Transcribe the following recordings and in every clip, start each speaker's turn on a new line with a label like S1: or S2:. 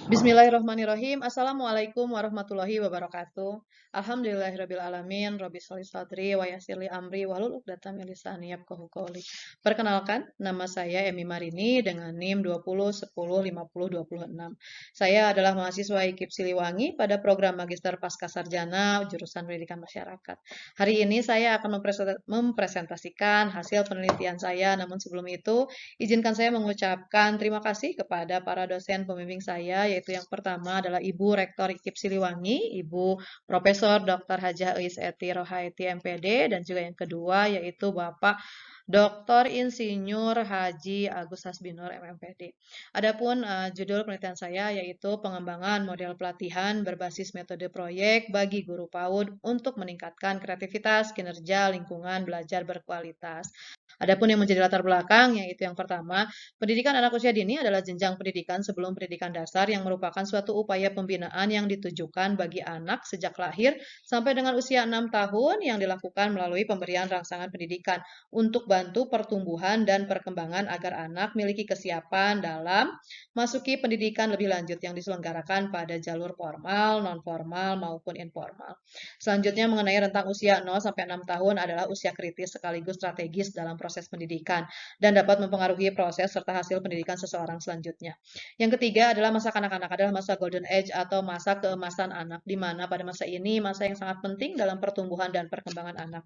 S1: Bismillahirrahmanirrahim. Assalamualaikum warahmatullahi wabarakatuh. Alhamdulillahirrabbilalamin. Rabbi sholli sadri wa yassirli amri wahlul 'uqdatam min lisani yafqahu qawli. Perkenalkan, nama saya Emi Marini dengan NIM 2010502026. Saya adalah mahasiswa IKIP Siliwangi pada program Magister Pascasarjana jurusan Pendidikan Masyarakat. Hari ini saya akan mempresentasikan hasil penelitian saya, namun sebelum itu izinkan saya mengucapkan terima kasih kepada para dosen pembimbing saya, yaitu yang pertama adalah Ibu Rektor IKIP Siliwangi, Ibu Profesor Dr. Hajah Eis Eti Rohaiti MPD, dan juga yang kedua yaitu Bapak Dr. Insinyur Haji Agus Hasbinur MMPD. Adapun judul penelitian saya yaitu pengembangan model pelatihan berbasis metode proyek bagi guru PAUD untuk meningkatkan kreativitas, kinerja, lingkungan belajar berkualitas. Adapun yang menjadi latar belakang, yaitu yang pertama, pendidikan anak usia dini adalah jenjang pendidikan sebelum pendidikan dasar yang merupakan suatu upaya pembinaan yang ditujukan bagi anak sejak lahir sampai dengan usia 6 tahun yang dilakukan melalui pemberian rangsangan pendidikan untuk bantu pertumbuhan dan perkembangan agar anak memiliki kesiapan dalam masuki pendidikan lebih lanjut yang diselenggarakan pada jalur formal, non-formal, maupun informal. Selanjutnya mengenai rentang usia 0 sampai 6 tahun adalah usia kritis sekaligus strategis dalam proses pendidikan dan dapat mempengaruhi proses serta hasil pendidikan seseorang selanjutnya. Yang ketiga adalah masa kanak-kanak adalah masa golden age atau masa keemasan anak, di mana pada masa ini masa yang sangat penting dalam pertumbuhan dan perkembangan anak.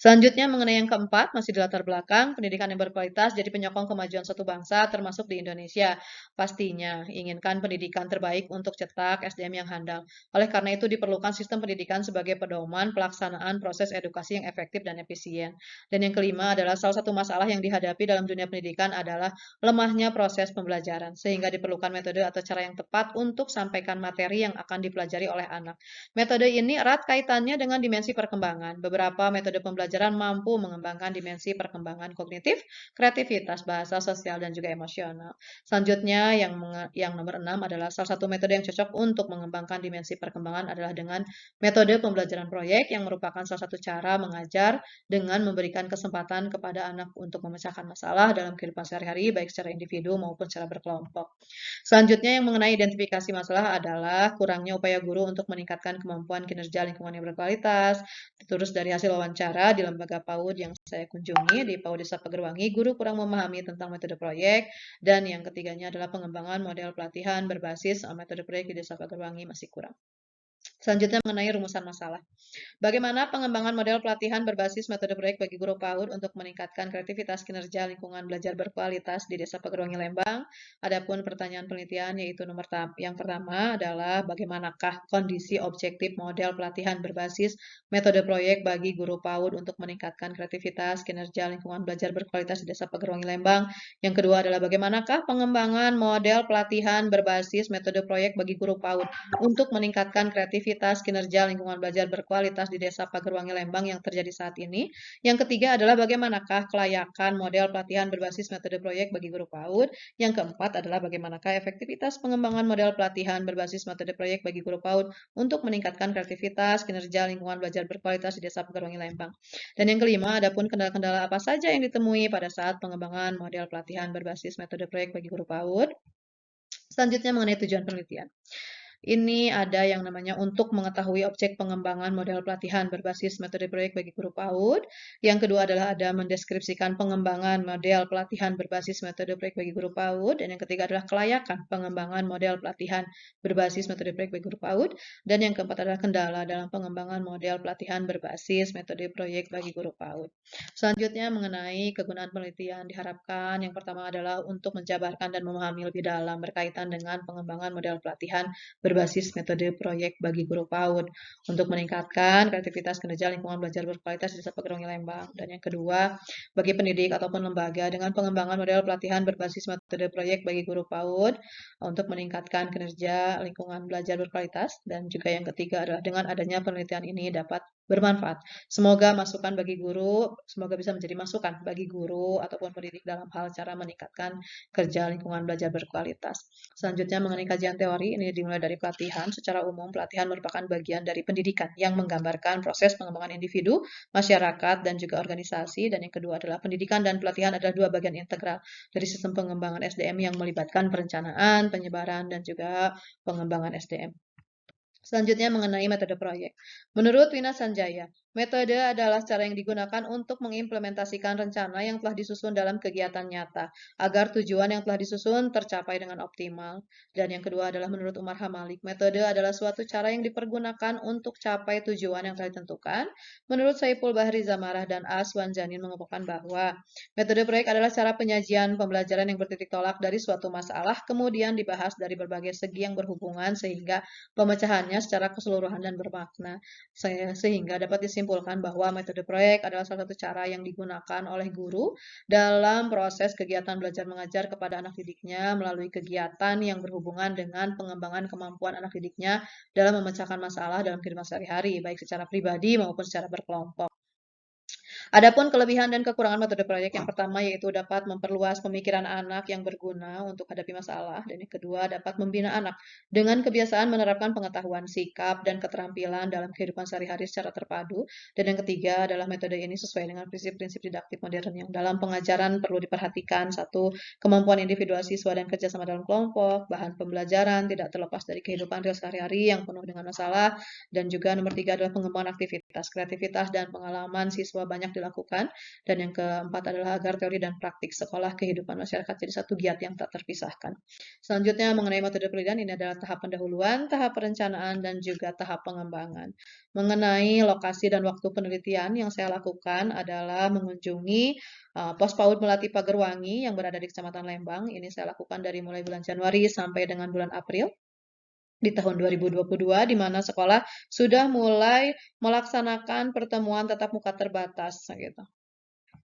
S1: Selanjutnya mengenai yang keempat, masih di latar belakang, pendidikan yang berkualitas jadi penyokong kemajuan suatu bangsa termasuk di Indonesia. Pastinya inginkan pendidikan terbaik untuk cetak SDM yang handal. Oleh karena itu diperlukan sistem pendidikan sebagai pedoman pelaksanaan proses edukasi yang efektif dan efisien. Dan yang kelima adalah salah satu masalah yang dihadapi dalam dunia pendidikan adalah lemahnya proses pembelajaran, sehingga diperlukan metode atau cara yang tepat untuk sampaikan materi yang akan dipelajari oleh anak. Metode ini erat kaitannya dengan dimensi perkembangan. Beberapa metode pembelajaran mampu mengembangkan dimensi perkembangan kognitif, kreativitas, bahasa, sosial, dan juga emosional. Selanjutnya, yang nomor 6 adalah salah satu metode yang cocok untuk mengembangkan dimensi perkembangan adalah dengan metode pembelajaran proyek yang merupakan salah satu cara mengajar dengan memberikan kesempatan kepada anak untuk memecahkan masalah dalam kehidupan sehari-hari, baik secara individu maupun secara berkelompok. Selanjutnya yang mengenai identifikasi masalah adalah kurangnya upaya guru untuk meningkatkan kemampuan kinerja lingkungan yang berkualitas. Terus dari hasil wawancara di lembaga PAUD yang saya kunjungi di PAUD Desa Pagerwangi, guru kurang memahami tentang metode proyek. Dan yang ketiganya adalah pengembangan model pelatihan berbasis metode proyek di Desa Pagerwangi masih kurang. Selanjutnya mengenai rumusan masalah. Bagaimana pengembangan model pelatihan berbasis metode proyek bagi guru PAUD untuk meningkatkan kreativitas kinerja lingkungan belajar berkualitas di Desa Pagerwangi Lembang? Adapun pertanyaan penelitian yaitu yang pertama adalah bagaimanakah kondisi objektif model pelatihan berbasis metode proyek bagi guru PAUD untuk meningkatkan kreativitas kinerja lingkungan belajar berkualitas di Desa Pagerwangi Lembang? Yang kedua adalah bagaimanakah pengembangan model pelatihan berbasis metode proyek bagi guru PAUD untuk meningkatkan kreativitas kinerja lingkungan belajar berkualitas di Desa Pagerwangi Lembang yang terjadi saat ini. Yang ketiga adalah bagaimanakah kelayakan model pelatihan berbasis metode proyek bagi guru PAUD. Yang keempat adalah bagaimanakah efektivitas pengembangan model pelatihan berbasis metode proyek bagi guru PAUD untuk meningkatkan kreativitas kinerja lingkungan belajar berkualitas di Desa Pagerwangi Lembang. Dan yang kelima, adapun kendala-kendala apa saja yang ditemui pada saat pengembangan model pelatihan berbasis metode proyek bagi guru PAUD. Selanjutnya mengenai tujuan penelitian. Ini ada yang namanya untuk mengetahui objek pengembangan model pelatihan berbasis metode proyek bagi guru PAUD. Yang kedua adalah ada mendeskripsikan pengembangan model pelatihan berbasis metode proyek bagi guru PAUD. Dan yang ketiga adalah kelayakan pengembangan model pelatihan berbasis metode proyek bagi guru PAUD. Dan yang keempat adalah kendala dalam pengembangan model pelatihan berbasis metode proyek bagi guru PAUD. Selanjutnya mengenai kegunaan penelitian diharapkan yang pertama adalah untuk menjabarkan dan memahami lebih dalam berkaitan dengan pengembangan model pelatihan berbasis metode proyek bagi guru PAUD untuk meningkatkan kreativitas kinerja lingkungan belajar berkualitas di Desa Pagerwangi Lembang. Dan yang kedua, bagi pendidik ataupun lembaga dengan pengembangan model pelatihan berbasis metode proyek bagi guru PAUD untuk meningkatkan kinerja lingkungan belajar berkualitas. Dan juga yang ketiga adalah dengan adanya penelitian ini dapat bermanfaat. Semoga semoga bisa menjadi masukan bagi guru ataupun pendidik dalam hal cara meningkatkan kerja lingkungan belajar berkualitas. Selanjutnya mengenai kajian teori, ini dimulai dari pelatihan. Secara umum, pelatihan merupakan bagian dari pendidikan yang menggambarkan proses pengembangan individu, masyarakat, dan juga organisasi. Dan yang kedua adalah pendidikan dan pelatihan adalah dua bagian integral dari sistem pengembangan SDM yang melibatkan perencanaan, penyebaran, dan juga pengembangan SDM. Selanjutnya mengenai metode proyek. Menurut Wina Sanjaya, metode adalah cara yang digunakan untuk mengimplementasikan rencana yang telah disusun dalam kegiatan nyata, agar tujuan yang telah disusun tercapai dengan optimal. Dan yang kedua adalah menurut Umar Hamalik, metode adalah suatu cara yang dipergunakan untuk capai tujuan yang telah ditentukan. Menurut Saiful Bahri Zamarah dan Aswan Janin mengemukakan bahwa metode proyek adalah cara penyajian pembelajaran yang bertitik tolak dari suatu masalah, kemudian dibahas dari berbagai segi yang berhubungan sehingga pemecahannya secara keseluruhan dan bermakna, sehingga dapat disimpulkan bahwa metode proyek adalah salah satu cara yang digunakan oleh guru dalam proses kegiatan belajar mengajar kepada anak didiknya melalui kegiatan yang berhubungan dengan pengembangan kemampuan anak didiknya dalam memecahkan masalah dalam kehidupan sehari-hari, baik secara pribadi maupun secara berkelompok. Adapun kelebihan dan kekurangan metode proyek yang pertama yaitu dapat memperluas pemikiran anak yang berguna untuk hadapi masalah, dan yang kedua dapat membina anak dengan kebiasaan menerapkan pengetahuan, sikap, dan keterampilan dalam kehidupan sehari-hari secara terpadu, dan yang ketiga adalah metode ini sesuai dengan prinsip-prinsip didaktik modern yang dalam pengajaran perlu diperhatikan: satu, kemampuan individual siswa dan kerjasama dalam kelompok, bahan pembelajaran tidak terlepas dari kehidupan real sehari-hari yang penuh dengan masalah, dan juga nomor tiga adalah pengembangan aktivitas, kreativitas, dan pengalaman siswa banyak dilakukan. Dan yang keempat adalah agar teori dan praktik sekolah kehidupan masyarakat jadi satu giat yang tak terpisahkan. Selanjutnya mengenai metode penelitian, ini adalah tahap pendahuluan, tahap perencanaan, dan juga tahap pengembangan. Mengenai lokasi dan waktu penelitian yang saya lakukan adalah mengunjungi Pos PAUD Melati Pagerwangi yang berada di Kecamatan Lembang. Ini saya lakukan dari mulai bulan Januari sampai dengan bulan April di tahun 2022, di mana sekolah sudah mulai melaksanakan pertemuan tatap muka terbatas gitu.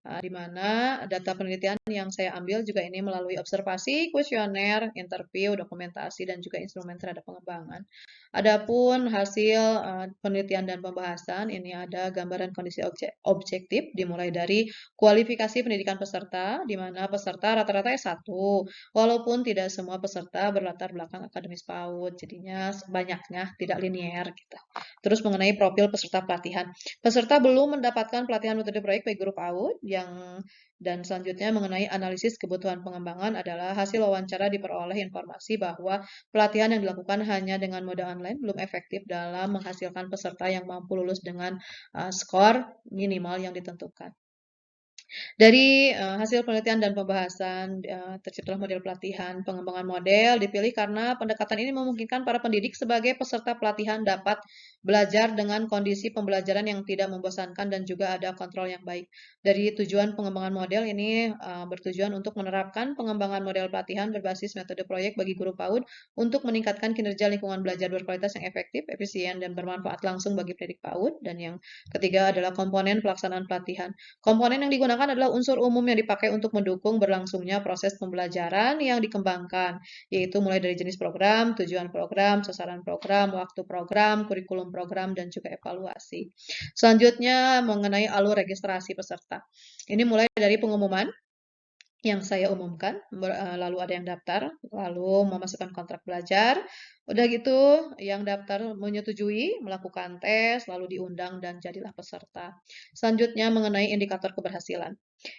S1: Di mana data penelitian yang saya ambil juga ini melalui observasi, kuesioner, interview, dokumentasi, dan juga instrumen terhadap pengembangan. Adapun hasil penelitian dan pembahasan, ini ada gambaran kondisi objektif dimulai dari kualifikasi pendidikan peserta, di mana peserta rata-rata S1, walaupun tidak semua peserta berlatar belakang akademis PAUD, jadinya banyaknya tidak linier gitu. Terus mengenai profil peserta pelatihan. Peserta belum mendapatkan pelatihan metode proyek baik guru PAUD dan selanjutnya mengenai analisis kebutuhan pengembangan adalah hasil wawancara diperoleh informasi bahwa pelatihan yang dilakukan hanya dengan mode online belum efektif dalam menghasilkan peserta yang mampu lulus dengan skor minimal yang ditentukan. Dari hasil penelitian dan pembahasan, terciptalah model pelatihan. Pengembangan model dipilih karena pendekatan ini memungkinkan para pendidik sebagai peserta pelatihan dapat belajar dengan kondisi pembelajaran yang tidak membosankan dan juga ada kontrol yang baik. Dari tujuan pengembangan model ini bertujuan untuk menerapkan pengembangan model pelatihan berbasis metode proyek bagi guru PAUD untuk meningkatkan kinerja lingkungan belajar berkualitas yang efektif, efisien, dan bermanfaat langsung bagi pendidik PAUD. Dan yang ketiga adalah komponen pelaksanaan pelatihan. Komponen yang digunakan adalah unsur umum yang dipakai untuk mendukung berlangsungnya proses pembelajaran yang dikembangkan, yaitu mulai dari jenis program, tujuan program, sasaran program, waktu program, kurikulum program, dan juga evaluasi. Selanjutnya mengenai alur registrasi peserta. Ini mulai dari pengumuman yang saya umumkan, lalu ada yang daftar, lalu memasukkan kontrak belajar, udah gitu yang daftar menyetujui, melakukan tes, lalu diundang dan jadilah peserta. Selanjutnya mengenai indikator keberhasilan.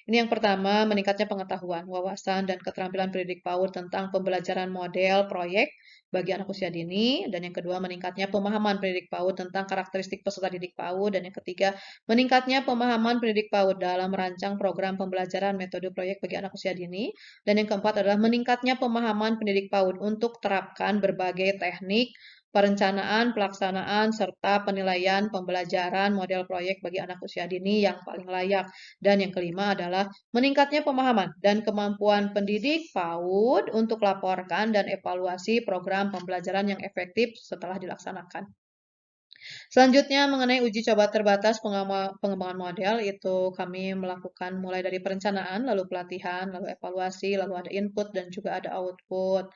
S1: Ini yang pertama, meningkatnya pengetahuan, wawasan, dan keterampilan pendidik PAUD tentang pembelajaran model proyek bagi anak usia dini, dan yang kedua meningkatnya pemahaman pendidik PAUD tentang karakteristik peserta didik PAUD, dan yang ketiga meningkatnya pemahaman pendidik PAUD dalam merancang program pembelajaran metode proyek bagi anak usia dini, dan yang keempat adalah meningkatnya pemahaman pendidik PAUD untuk terapkan berbagai teknik perencanaan, pelaksanaan, serta penilaian pembelajaran model proyek bagi anak usia dini yang paling layak. Dan yang kelima adalah meningkatnya pemahaman dan kemampuan pendidik PAUD untuk laporkan dan evaluasi program pembelajaran yang efektif setelah dilaksanakan. Selanjutnya mengenai uji coba terbatas pengembangan model itu kami melakukan mulai dari perencanaan, lalu pelatihan, lalu evaluasi, lalu ada input dan juga ada output.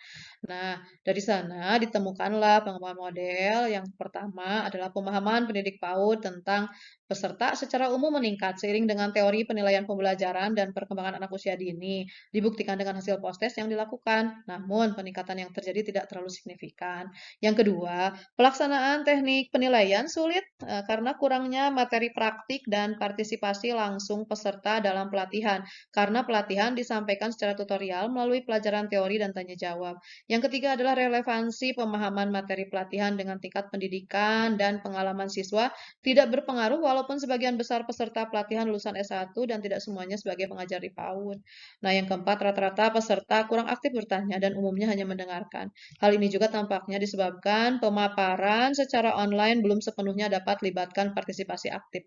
S1: Nah, dari sana ditemukanlah pengembangan model. Yang pertama adalah pemahaman pendidik PAUD tentang peserta secara umum meningkat seiring dengan teori penilaian pembelajaran dan perkembangan anak usia dini. Dibuktikan dengan hasil post-test yang dilakukan. Namun, peningkatan yang terjadi tidak terlalu signifikan. Yang kedua, pelaksanaan teknik penilaian sulit karena kurangnya materi praktik dan partisipasi langsung peserta dalam pelatihan, karena pelatihan disampaikan secara tutorial melalui pelajaran teori dan tanya jawab. Yang ketiga adalah relevansi pemahaman materi pelatihan dengan tingkat pendidikan dan pengalaman siswa tidak berpengaruh walaupun sebagian besar peserta pelatihan lulusan S1 dan tidak semuanya sebagai pengajar di PAUD. Nah, yang keempat, rata-rata peserta kurang aktif bertanya dan umumnya hanya mendengarkan. Hal ini juga tampaknya disebabkan pemaparan secara online belum sepenuhnya dapat libatkan partisipasi aktif.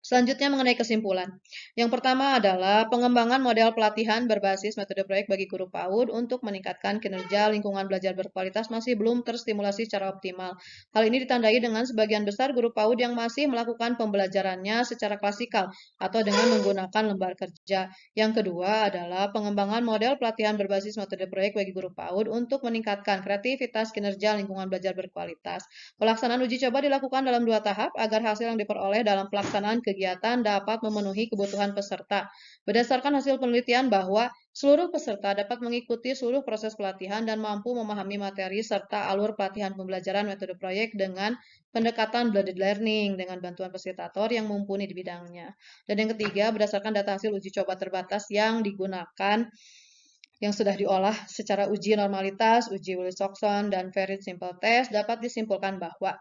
S1: Selanjutnya mengenai kesimpulan. Yang pertama adalah pengembangan model pelatihan berbasis metode proyek bagi guru PAUD untuk meningkatkan kinerja lingkungan belajar berkualitas masih belum terstimulasi secara optimal. Hal ini ditandai dengan sebagian besar guru PAUD yang masih melakukan pembelajarannya secara klasikal atau dengan menggunakan lembar kerja. Yang kedua adalah pengembangan model pelatihan berbasis metode proyek bagi guru PAUD untuk meningkatkan kreativitas kinerja lingkungan belajar berkualitas. Pelaksanaan uji coba dilakukan dalam 2 tahap agar hasil yang diperoleh dalam pelaksanaan kegiatan dapat memenuhi kebutuhan peserta. Berdasarkan hasil penelitian bahwa seluruh peserta dapat mengikuti seluruh proses pelatihan dan mampu memahami materi serta alur pelatihan pembelajaran metode proyek dengan pendekatan blended learning dengan bantuan fasilitator yang mumpuni di bidangnya. Dan yang ketiga, berdasarkan data hasil uji coba terbatas yang digunakan yang sudah diolah secara uji normalitas, uji Wilcoxon, dan very simple test dapat disimpulkan bahwa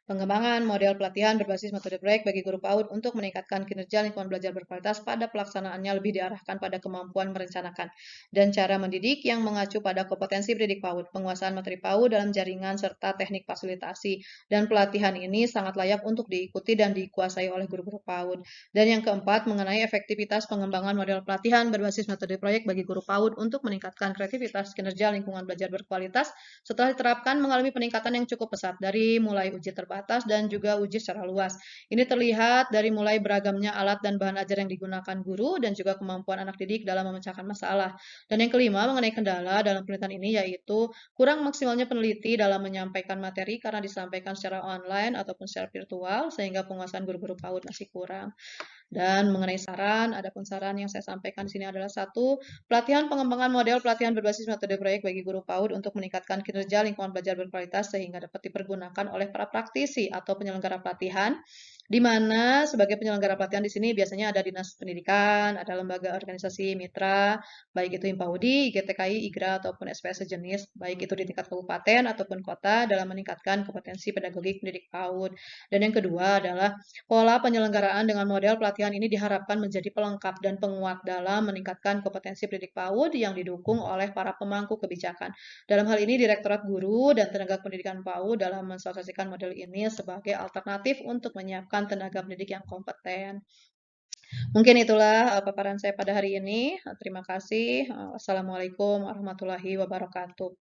S1: pengembangan model pelatihan berbasis metode proyek bagi guru PAUD untuk meningkatkan kinerja lingkungan belajar berkualitas pada pelaksanaannya lebih diarahkan pada kemampuan merencanakan dan cara mendidik yang mengacu pada kompetensi pendidik PAUD, penguasaan materi PAUD dalam jaringan serta teknik fasilitasi. Dan pelatihan ini sangat layak untuk diikuti dan dikuasai oleh guru-guru PAUD. Dan yang keempat, mengenai efektivitas pengembangan model pelatihan berbasis metode proyek bagi guru PAUD untuk meningkatkan kreativitas kinerja lingkungan belajar berkualitas setelah diterapkan mengalami peningkatan yang cukup pesat dari mulai uji terbatas dan juga uji secara luas. Ini terlihat dari mulai beragamnya alat dan bahan ajar yang digunakan guru dan juga kemampuan anak didik dalam memecahkan masalah. Dan yang kelima mengenai kendala dalam penelitian ini yaitu kurang maksimalnya peneliti dalam menyampaikan materi karena disampaikan secara online ataupun secara virtual sehingga penguasaan guru-guru PAUD masih kurang. Dan mengenai saran, adapun saran yang saya sampaikan di sini adalah satu, pelatihan pengembangan model pelatihan berbasis metode proyek bagi guru PAUD untuk meningkatkan kinerja lingkungan belajar berkualitas sehingga dapat dipergunakan oleh para praktisi atau penyelenggara pelatihan, di mana sebagai penyelenggara pelatihan di sini biasanya ada dinas pendidikan, ada lembaga organisasi mitra, baik itu Himpaudi, IGTKI, IGRA, ataupun SPS sejenis, baik itu di tingkat kabupaten ataupun kota dalam meningkatkan kompetensi pedagogik pendidik PAUD. Dan yang kedua adalah pola penyelenggaraan dengan model pelatihan ini diharapkan menjadi pelengkap dan penguat dalam meningkatkan kompetensi pendidik PAUD yang didukung oleh para pemangku kebijakan. Dalam hal ini, Direktorat Guru dan Tenaga Pendidikan PAUD dalam mensosialisasikan model ini sebagai alternatif untuk menyiapkan tenaga pendidik yang kompeten. Mungkin itulah paparan saya pada hari ini. Terima kasih. Wassalamualaikum warahmatullahi wabarakatuh.